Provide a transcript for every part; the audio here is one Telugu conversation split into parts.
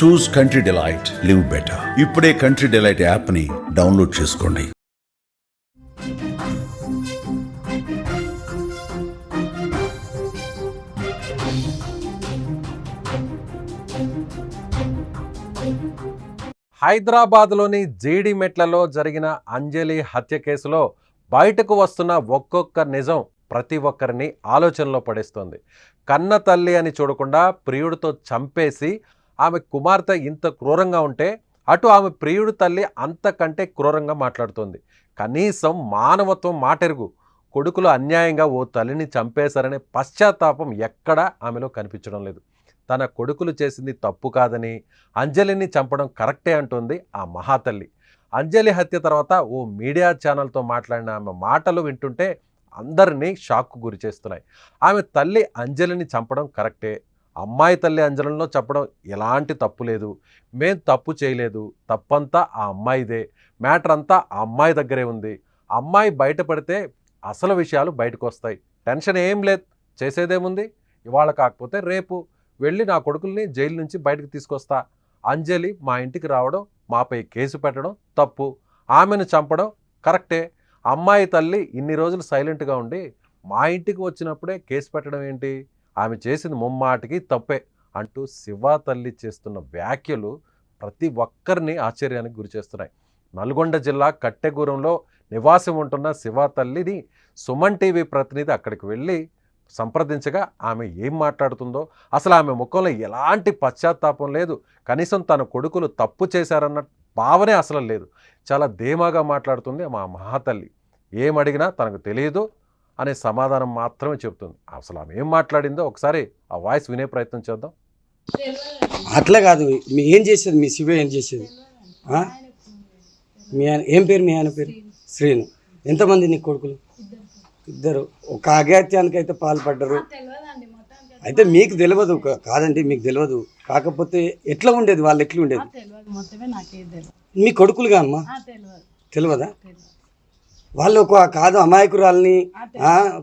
చూస్ కంట్రీ డిలైట్, లివ్ బెటర్. ఇప్పుడే కంట్రీ డిలైట్ యాప్ని డౌన్లోడ్ చేసుకోండి. హైదరాబాద్లోని జీడిమెట్లలో జరిగిన అంజలి హత్య కేసులో బయటకు వస్తున్న ఒక్కొక్క నిజం ప్రతి ఒక్కరిని ఆలోచనలో పడేస్తోంది. కన్న తల్లి అని చూడకుండా ప్రియుడితో చంపేసి ఆమె కుమార్తె ఇంత క్రూరంగా ఉంటే అటు ఆమె ప్రియుడి తల్లి అంతకంటే క్రూరంగా మాట్లాడుతోంది. కనీసం మానవత్వం మాటెరుగు. కొడుకులు అన్యాయంగా ఓ తల్లిని చంపేశారనే పశ్చాత్తాపం ఎక్కడా ఆమెలో కనిపించడం లేదు. తన కొడుకులు చేసింది తప్పు కాదని, అంజలిని చంపడం కరెక్టే అంటోంది ఆ మహాతల్లి. అంజలి హత్య తర్వాత ఓ మీడియా ఛానల్తో మాట్లాడిన ఆమె మాటలు వింటుంటే అందరినీ షాక్కు గురి చేస్తున్నాయి. ఆమె తల్లి అంజలిని చంపడం కరెక్టే, అమ్మాయి తల్లి అంజలిలో చెప్పడం ఎలాంటి తప్పు లేదు, మేం తప్పు చేయలేదు, తప్పంతా ఆ అమ్మాయిదే, మ్యాటర్ అంతా ఆ అమ్మాయి దగ్గరే ఉంది, అమ్మాయి బయటపడితే అసలు విషయాలు బయటకు వస్తాయి, టెన్షన్ ఏం లేదు, చేసేదేముంది, ఇవాళ కాకపోతే రేపు వెళ్ళి నా కొడుకుల్ని జైలు నుంచి బయటకు తీసుకొస్తా, అంజలి మా ఇంటికి రావడం, మాపై కేసు పెట్టడం తప్పు, ఆమెను చంపడం కరెక్టే, అమ్మాయి తల్లి ఇన్ని రోజులు సైలెంట్గా ఉండి మా ఇంటికి వచ్చినప్పుడే కేసు పెట్టడం ఏంటి, ఆమె చేసింది ముమ్మాటికి తప్పే అంటూ శివ తల్లి చేస్తున్న వ్యాఖ్యలు ప్రతి ఒక్కరిని ఆశ్చర్యానికి గురిచేస్తున్నాయి. నల్గొండ జిల్లా కట్టెగూరంలో నివాసం ఉంటున్న శివ తల్లిని సుమన్ టీవీ ప్రతినిధి అక్కడికి వెళ్ళి సంప్రదించగా ఆమె ఏం మాట్లాడుతుందో, అసలు ఆమె ముఖంలో ఎలాంటి పశ్చాత్తాపం లేదు, కనీసం తన కొడుకులు తప్పు చేశారన్న భావనే అసలు లేదు. చాలా ధీమాగా మాట్లాడుతుంది మా మహాతల్లి. ఏమడిగినా తనకు తెలియదు అనే సమాధానం మాత్రమే చెప్తుంది. అసలు ఆమె ఏం మాట్లాడిందో ఒకసారి ఆ వాయిస్ వినే ప్రయత్నం చేద్దాం. అట్లా కాదు, మీ ఏం చేసేది, మీ శివ ఏం చేసేది, మీ ఆయన ఏం పేరు, మీ ఆయన పేరు శ్రీను. ఎంతమంది నీ కొడుకులు? ఇద్దరు. ఒక అఘాత్యానికి అయితే పాల్పడ్డారు. అయితే మీకు తెలియదు కాదండి, మీకు తెలియదు, కాకపోతే ఎట్లా ఉండేది, వాళ్ళు ఎట్లా ఉండేది మీ కొడుకులుగా అమ్మా? తెలియదా? వాళ్ళు ఒక కాదు అమాయకురాల్ని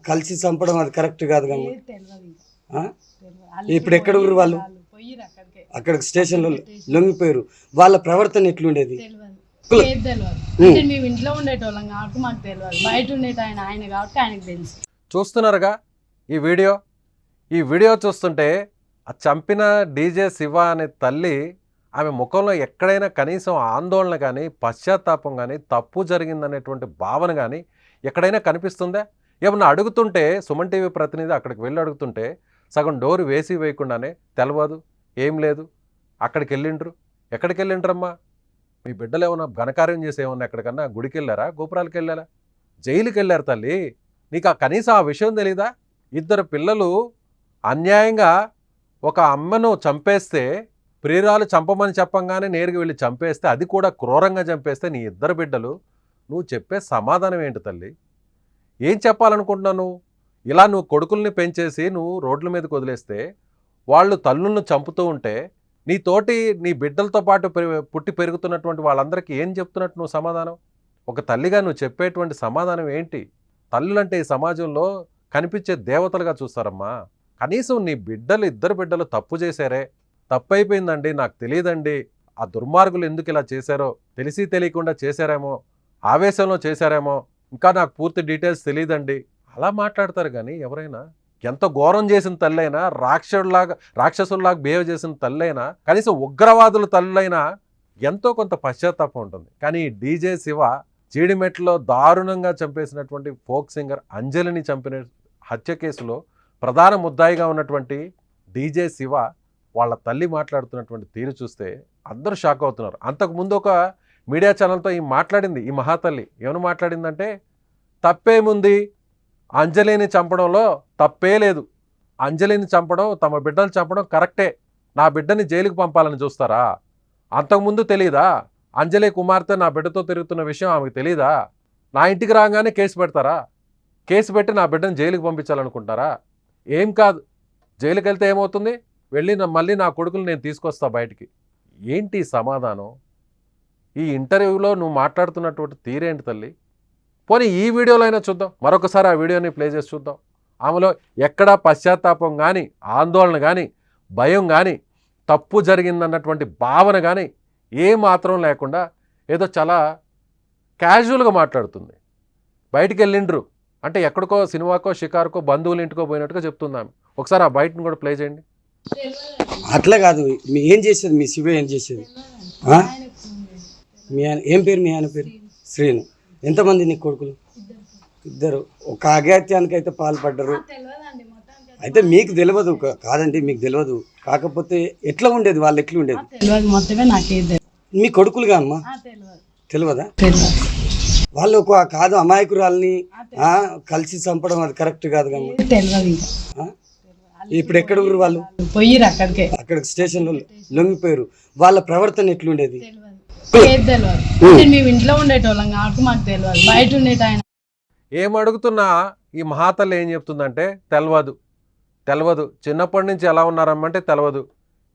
కలిసి చంపడం అది కరెక్ట్ కాదు కమ్మా. ఇప్పుడు ఎక్కడ ఊరు వాళ్ళు? అక్కడికి స్టేషన్లో లొంగిపోయారు. వాళ్ళ ప్రవర్తన ఎట్లుండేది? మేము ఇంట్లో ఉండేటోళ్ళం కాబట్టి మాకు తెలియదు, బయట ఉండేట ఆయన కాబట్టి ఆయనకు తెలుసు. చూస్తున్నారుగా ఈ వీడియో చూస్తుంటే ఆ చంపిన డీజే శివ అనే తల్లి ఆమె ముఖంలో ఎక్కడైనా కనీసం ఆందోళన కానీ, పశ్చాత్తాపం కానీ, తప్పు జరిగిందనేటువంటి భావన కానీ ఎక్కడైనా కనిపిస్తుందా? ఏమన్నా అడుగుతుంటే సుమన్ టీవీ ప్రతినిధి అక్కడికి వెళ్ళి అడుగుతుంటే సగం డోరు వేసి వేయకుండానే తెలియదు, ఏం లేదు, అక్కడికి వెళ్ళిండ్రు. ఎక్కడికి వెళ్ళిండ్రమ్మా? మీ బిడ్డలు ఏమన్నా ఘనకార్యం చేసి ఏమన్నా ఎక్కడికన్నా గుడికి వెళ్ళారా, గోపురాలకు వెళ్ళారా, జైలుకి వెళ్ళారు తల్లి? నీకు కనీసం ఆ విషయం తెలీదా? ఇద్దరు పిల్లలు అన్యాయంగా ఒక అమ్మను చంపేస్తే, ప్రియురాలు చంపమని చెప్పంగానే నేరుగా వెళ్ళి చంపేస్తే, అది కూడా క్రూరంగా చంపేస్తే నీ ఇద్దరు బిడ్డలు, నువ్వు చెప్పే సమాధానం ఏంటి తల్లి? ఏం చెప్పాలనుకుంటున్నావు? ఇలా నువ్వు కొడుకుల్ని పెంచేసి నువ్వు రోడ్ల మీదకి వదిలేస్తే వాళ్ళు తల్లులను చంపుతూ ఉంటే నీ బిడ్డలతో పాటు పుట్టి పెరుగుతున్నటువంటి వాళ్ళందరికీ ఏం చెప్తున్నట్టు నువ్వు సమాధానం? ఒక తల్లిగా నువ్వు చెప్పేటువంటి సమాధానం ఏంటి? తల్లులంటే ఈ సమాజంలో కనిపించే దేవతలుగా చూస్తారమ్మా. కనీసం నీ ఇద్దరు బిడ్డలు తప్పు చేశారే, తప్పు అయిపోయిందండి, నాకు తెలియదండి, ఆ దుర్మార్గులు ఎందుకు ఇలా చేశారో, తెలిసి తెలియకుండా చేశారేమో, ఆవేశంలో చేశారేమో, ఇంకా నాకు పూర్తి డీటెయిల్స్ తెలియదండి, అలా మాట్లాడతారు. కానీ ఎవరైనా ఎంత ఘోరం చేసిన తల్లైనా, రాక్షసుల్లాగా బిహేవ్ చేసిన తల్లైనా, కనీసం ఉగ్రవాదుల తల్లైనా ఎంతో కొంత పశ్చాత్తాపం ఉంటుంది. కానీ డీజే శివ జీడిమెట్లో దారుణంగా చంపేసినటువంటి ఫోక్ సింగర్ అంజలిని చంపిన హత్య కేసులో ప్రధాన ముద్దాయిగా ఉన్నటువంటి డీజే శివ వాళ్ళ తల్లి మాట్లాడుతున్నటువంటి తీరు చూస్తే అందరూ షాక్ అవుతున్నారు. అంతకుముందు ఒక మీడియా ఛానల్తో మాట్లాడింది ఈ మహాతల్లి. ఏమని మాట్లాడిందంటే, తప్పేముంది, అంజలిని చంపడంలో తప్పే లేదు, అంజలిని చంపడం, తమ బిడ్డలు చంపడం కరెక్టే, నా బిడ్డని జైలుకు పంపాలని చూస్తారా? అంతకుముందు తెలీదా? అంజలి కుమార్తె నా బిడ్డతో తిరుగుతున్న విషయం ఆమెకు తెలీదా? నా ఇంటికి రాగానే కేసు పెడతారా? కేసు పెట్టి నా బిడ్డను జైలుకు పంపించాలనుకుంటారా? ఏం కాదు, జైలుకి వెళ్తే ఏమవుతుంది, వెళ్ళి మళ్ళీ నా కొడుకులు నేను తీసుకొస్తా బయటికి. ఏంటి సమాధానం? ఈ ఇంటర్వ్యూలో నువ్వు మాట్లాడుతున్నటువంటి తీరేంటి తల్లి? పోనీ ఈ వీడియోలో అయినా చూద్దాం, మరొకసారి ఆ వీడియోని ప్లే చేసి చూద్దాం. ఆమెలో ఎక్కడా పశ్చాత్తాపం కానీ, ఆందోళన కానీ, భయం కానీ తప్పు జరిగిందన్నటువంటి భావన కానీ ఏ మాత్రం లేకుండా ఏదో చాలా క్యాజువల్గా మాట్లాడుతుంది. బయటికి వెళ్ళిండ్రు అంటే ఎక్కడికో సినిమాకో షికారుకో బంధువుల ఇంటికో పోయినట్టుగా చెప్తుంది ఆమె. ఒకసారి ఆ బయటను కూడా ప్లే చేయండి. అట్లా కాదు, మీ ఏం చేసేది, మీ శివ ఏం చేసేది? ఆ? మీ ఆయన ఏం పేరు? మీ ఆయన పేరు శ్రీను. ఎంతమంది నీకు కొడుకులు? ఇద్దరు. ఒక అఘాత్యానికి అయితే పాల్పడ్డారు. అయితే మీకు తెలియదు కాదండి, మీకు తెలియదు. కాకపోతే ఎట్లా ఉండేది, వాళ్ళు ఎట్లా ఉండేది? తెలియదు, మొత్తమే నాకే మీ కొడుకులుగా అమ్మా తెలియదా? వాళ్ళు ఒక కాదు అమాయకురాల్ని కలిసి చంపడం అది కరెక్ట్ కాదు కమ్మా. తెలియదు ఇంకా. ఇప్పుడు ఎక్కడ ఊరు వాళ్ళు? పోయిరు అక్కడికే, అక్కడికి స్టేషన్లో లొంగిపోయారు. వాళ్ళ ప్రవర్తన ఎట్లుండేది? తెలియదు. మేము ఇంట్లో ఉండేటోళ్ళం కాబట్టి మాకు తెలియదు. బయట ఉండేట ఆయన ఏం అడుగుతున్నా ఈ మహాతల్లి ఏం చెప్తుందంటే తెలియదు. చిన్నప్పటి నుంచి ఎలా ఉన్నారమ్మంటే తెలియదు.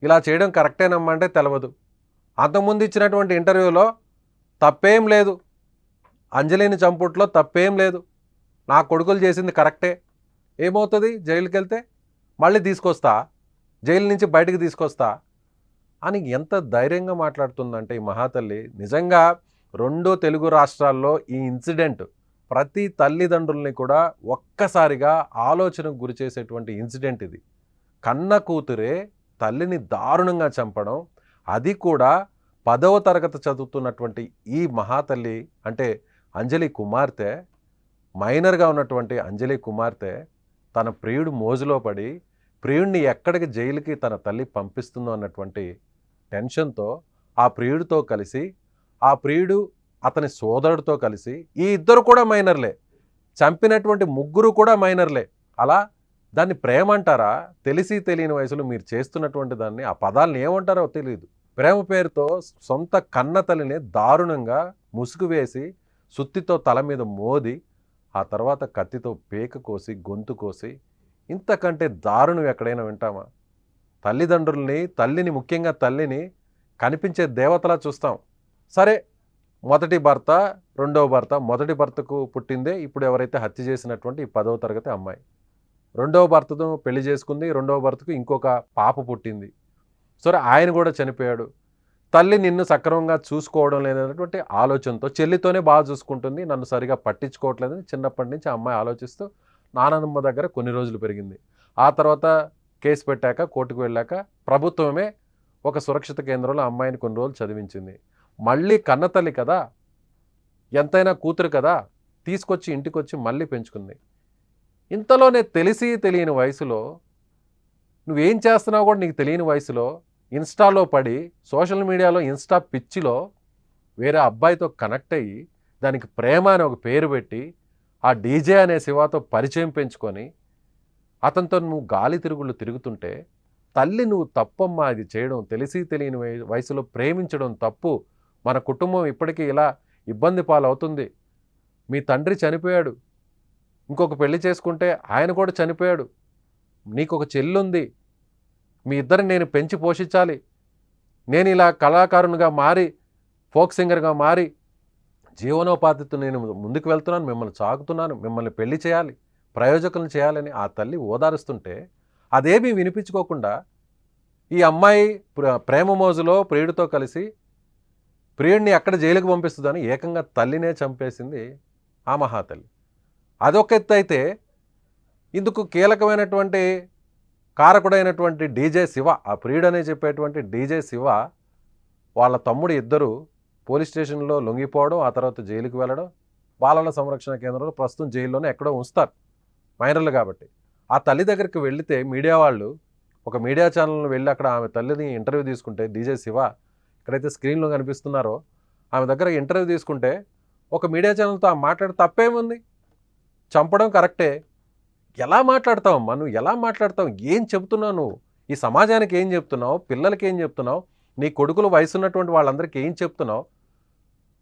ఇలా చేయడం కరెక్టేనమ్మంటే తెలియదు. అంతకుముందు ఇచ్చినటువంటి ఇంటర్వ్యూలో తప్పేం లేదు, అంజలిని చంపుట్లో తప్పేం లేదు, నా కొడుకులు చేసింది కరెక్టే. ఏమవుతుంది, జైలుకి వెళ్తే మళ్ళీ తీసుకొస్తా, జైలు నుంచి బయటకు తీసుకొస్తా అని ఎంత ధైర్యంగా మాట్లాడుతుందంటే ఈ మహాతల్లి. నిజంగా 2 తెలుగు రాష్ట్రాల్లో ఈ ఇన్సిడెంట్ ప్రతి తల్లిదండ్రుల్ని కూడా ఒక్కసారిగా ఆలోచనకు గురి చేసేటువంటి ఇన్సిడెంట్ ఇది. కన్న కూతురే తల్లిని దారుణంగా చంపడం, అది కూడా 10వ తరగతి చదువుతున్నటువంటి ఈ మహాతల్లి అంటే అంజలి కుమార్తె, మైనర్గా ఉన్నటువంటి అంజలి కుమార్తె తన ప్రియుడు మోజులో పడి ప్రియుడిని ఎక్కడికి జైలుకి తన తల్లి పంపిస్తుందో అన్నటువంటి టెన్షన్తో ఆ ప్రియుడితో కలిసి, ఆ ప్రియుడు అతని సోదరుడితో కలిసి, ఈ ఇద్దరు కూడా మైనర్లే, చంపినటువంటి 3 కూడా మైనర్లే. అలా దాన్ని ప్రేమ అంటారా? తెలిసి తెలియని వయసులో మీరు చేస్తున్నటువంటి దాన్ని ఆ పదాలను ఏమంటారో తెలియదు. ప్రేమ పేరుతో సొంత కన్న తల్లిని దారుణంగా ముసుగు వేసి సుత్తితో తల మీద మోది ఆ తర్వాత కత్తితో పేక కోసి గొంతు కోసి, ఇంతకంటే దారుణం ఎక్కడైనా వింటామా? తల్లిని ముఖ్యంగా తల్లిని కనిపించే దేవతలా చూస్తాం. సరే, మొదటి భర్త, రెండవ భర్త, మొదటి భర్తకు పుట్టిందే ఇప్పుడు ఎవరైతే హత్య చేసినటువంటి ఈ 10వ తరగతి అమ్మాయి. రెండవ భర్తతో పెళ్లి చేసుకుంది, రెండవ భర్తకు ఇంకొక పాప పుట్టింది. సరే, ఆయన కూడా చనిపోయాడు. తల్లి నిన్ను సక్రమంగా చూసుకోవడం లేదన్నటువంటి ఆలోచనతో, చెల్లితోనే బాగా చూసుకుంటుంది, నన్ను సరిగా పట్టించుకోవట్లేదని చిన్నప్పటి నుంచి ఆ అమ్మాయి ఆలోచిస్తూ నానమ్మ దగ్గర కొన్ని రోజులు పెరిగింది. ఆ తర్వాత కేసు పెట్టాక కోర్టుకు వెళ్ళాక ప్రభుత్వమే ఒక సురక్షిత కేంద్రంలో అమ్మాయిని కొన్ని రోజులు చదివించింది. మళ్ళీ కన్నతల్లి కదా, ఎంతైనా కూతురు కదా, తీసుకొచ్చి ఇంటికి వచ్చి మళ్ళీ పెంచుకుంది. ఇంతలోనే తెలిసి తెలియని వయసులో, నువ్వేం చేస్తున్నావు కూడా నీకు తెలియని వయసులో ఇన్స్టాలో పడి, సోషల్ మీడియాలో ఇన్స్టా పిచ్చిలో వేరే అబ్బాయితో కనెక్ట్ అయ్యి దానికి ప్రేమ అని ఒక పేరు పెట్టి ఆ డీజే అనే శివాతో పరిచయం పెంచుకొని అతనితో నువ్వు గాలి తిరుగుళ్ళు తిరుగుతుంటే, తల్లి నువ్వు తప్పమ్మా ఇది చేయడం, తెలిసి తెలియని వయసులో ప్రేమించడం తప్పు, మన కుటుంబం ఇప్పటికీ ఇలా ఇబ్బంది పాలవుతుంది, మీ తండ్రి చనిపోయాడు, ఇంకొక పెళ్లి చేసుకుంటే ఆయన కూడా చనిపోయాడు, నీకు ఒక చెల్లుంది, మీ ఇద్దరిని నేను పెంచి పోషించాలి, నేను ఇలా కళాకారునిగా మారి ఫోక్ సింగర్గా మారి జీవనోపాధితో నేను ముందుకు వెళ్తున్నాను, మిమ్మల్ని సాగుతున్నాను, మిమ్మల్ని పెళ్లి చేయాలి, ప్రయోజకులను చేయాలని ఆ తల్లి ఓదారుస్తుంటే అదేమీ వినిపించుకోకుండా ఈ అమ్మాయి ప్రేమ మోజులో ప్రియుడితో కలిసి ప్రియుడిని ఎక్కడ జైలుకు పంపిస్తుందని ఏకంగా తల్లినే చంపేసింది ఆ మహాతల్లి. అదొక ఎత్తు అయితే, ఇందుకు కీలకమైనటువంటి కారకుడైనటువంటి డీజే శివ, ఆ ప్రియుడనే చెప్పేటువంటి డీజే శివ వాళ్ళ తమ్ముడు ఇద్దరు పోలీస్ స్టేషన్లో లొంగిపోవడం, ఆ తర్వాత జైలుకి వెళ్ళడం, బాలల సంరక్షణ కేంద్రంలో ప్రస్తుతం జైల్లోనే ఎక్కడో ఉంచుతారు మైనర్లు కాబట్టి. ఆ తల్లి దగ్గరికి వెళితే మీడియా వాళ్ళు, ఒక మీడియా ఛానల్ని వెళ్ళి అక్కడ ఆమె తల్లిని ఇంటర్వ్యూ తీసుకుంటే, డీజే శివ ఎక్కడైతే స్క్రీన్లో కనిపిస్తున్నారో ఆమె దగ్గర ఇంటర్వ్యూ తీసుకుంటే ఒక మీడియా ఛానల్తో ఆ మాట్లాడే తప్పేముంది? చంపడం కరెక్టే. ఎలా మాట్లాడతావమ్మా నువ్వు? ఎలా మాట్లాడతావు? ఏం చెప్తున్నావు నువ్వు? ఈ సమాజానికి ఏం చెప్తున్నావు? పిల్లలకి ఏం చెప్తున్నావు? నీ కొడుకులు వయసున్నటువంటి వాళ్ళందరికీ ఏం చెప్తున్నావు?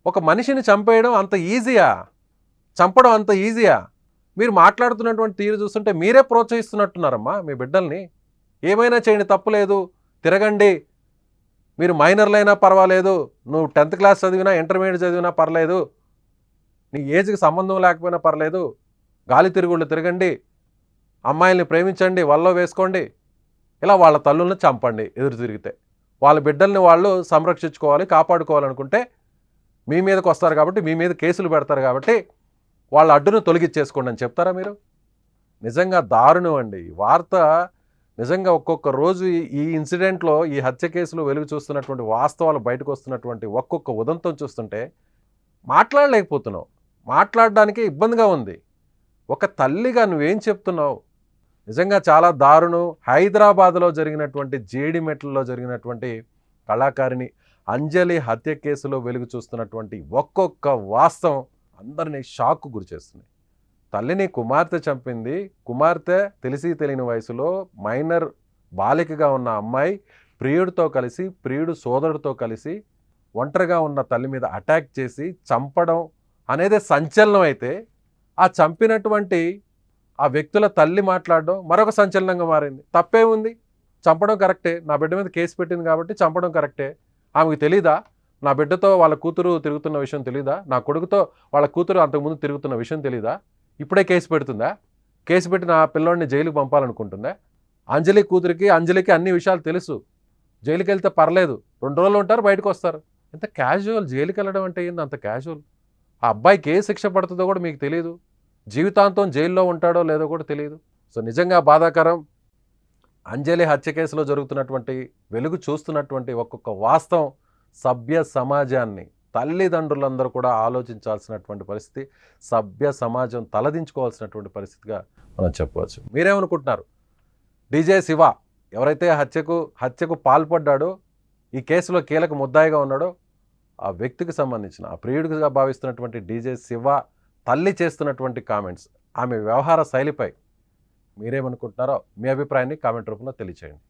ఒక మనిషిని చంపేయడం అంత ఈజీయా? చంపడం అంత ఈజీయా? మీరు మాట్లాడుతున్నటువంటి తీరు చూస్తుంటే మీరే ప్రోత్సహిస్తున్నట్టున్నారమ్మా మీ బిడ్డల్ని. ఏమైనా చేయండి, తప్పులేదు, తిరగండి, మీరు మైనర్లైనా పర్వాలేదు, నువ్వు 10th క్లాస్ చదివినా ఇంటర్మీడియట్ చదివినా పర్లేదు, నీ ఏజ్కి సంబంధం లేకపోయినా పర్లేదు, గాలి తిరుగుళ్ళు తిరగండి, అమ్మాయిల్ని ప్రేమించండి, వల్లో వేసుకోండి, ఇలా వాళ్ళ తల్లుల్ని చంపండి ఎదురు తిరిగితే. వాళ్ళ బిడ్డల్ని వాళ్ళు సంరక్షించుకోవాలి, కాపాడుకోవాలనుకుంటే మీ మీదకి వస్తారు కాబట్టి, మీ మీద కేసులు పెడతారు కాబట్టి వాళ్ళ అడ్డును తొలగించేసుకోండి అని చెప్తారా మీరు? నిజంగా దారుణం అండి ఈ వార్త. నిజంగా ఒక్కొక్క రోజు ఈ ఇన్సిడెంట్లో, ఈ హత్య కేసులో వెలుగు చూస్తున్నటువంటి వాస్తవాలు బయటకు వస్తున్నటువంటి ఒక్కొక్క ఉదంతం చూస్తుంటే మాట్లాడలేకపోతున్నావు. మాట్లాడడానికి ఇబ్బందిగా ఉంది. ఒక తల్లిగా నువ్వేం చెప్తున్నావు? నిజంగా చాలా దారుణం. హైదరాబాద్లో జరిగినటువంటి జేడిమెట్లలో జరిగినటువంటి కళాకారిణి అంజలి హత్య కేసులో వెలుగు చూస్తున్నటువంటి ఒక్కొక్క వాస్తవం అందరినీ షాక్కు గురిచేస్తుంది. తల్లిని కుమార్తె చంపింది. కుమార్తె తెలిసి తెలియని వయసులో మైనర్ బాలికగా ఉన్న అమ్మాయి ప్రియుడితో కలిసి, ప్రియుడు సోదరుడితో కలిసి ఒంటరిగా ఉన్న తల్లి మీద అటాక్ చేసి చంపడం అనేది సంచలనం అయితే, ఆ చంపినటువంటి ఆ వ్యక్తుల తల్లి మాట్లాడడం మరొక సంచలనంగా మారింది. తప్పే ఉంది? చంపడం కరెక్టే. నా బిడ్డ మీద కేసు పెట్టింది కాబట్టి చంపడం కరెక్టే. ఆమెకు తెలీదా నా బిడ్డతో వాళ్ళ కూతురు తిరుగుతున్న విషయం తెలీదా? నా కొడుకుతో వాళ్ళ కూతురు అంతకుముందు తిరుగుతున్న విషయం తెలీదా? ఇప్పుడే కేసు పెడుతుందా? కేసు పెట్టి నా పిల్లోడిని జైలుకి పంపాలనుకుంటుందా? అంజలి కూతురికి, అంజలికి అన్ని విషయాలు తెలుసు. జైలుకి వెళ్తే పర్లేదు, 2 రోజులు ఉంటారు, బయటకు వస్తారు. ఎంత క్యాజువల్. జైలుకి వెళ్ళడం అంటే ఏంది అంత క్యాజువల్? ఆ అబ్బాయికి ఏ శిక్ష పడుతుందో కూడా మీకు తెలియదు. జీవితాంతం జైల్లో ఉంటాడో లేదో కూడా తెలియదు. సో నిజంగా బాధాకరం. అంజలి హత్య కేసులో జరుగుతున్నటువంటి వెలుగు చూస్తున్నటువంటి ఒక్కొక్క వాస్తవం సభ్య సమాజాన్ని, తల్లిదండ్రులందరూ కూడా ఆలోచించాల్సినటువంటి పరిస్థితి, సభ్య సమాజం తలదించుకోవాల్సినటువంటి పరిస్థితిగా మనం చెప్పవచ్చు. మీరేమనుకుంటున్నారు? డీజే శివ ఎవరైతే హత్యకు పాల్పడ్డాడో, ఈ కేసులో కీలక ముద్దాయిగా ఉన్నాడో, ఆ వ్యక్తికి సంబంధించిన, ఆ ప్రియుడిగా భావిస్తున్నటువంటి డీజే శివ తల్లి చేస్తున్నటువంటి కామెంట్స్, ఆమె వ్యవహార శైలిపై మీరేమనుకుంటున్నారో మీ అభిప్రాయాన్ని కామెంట్ రూపంలో తెలియచేయండి.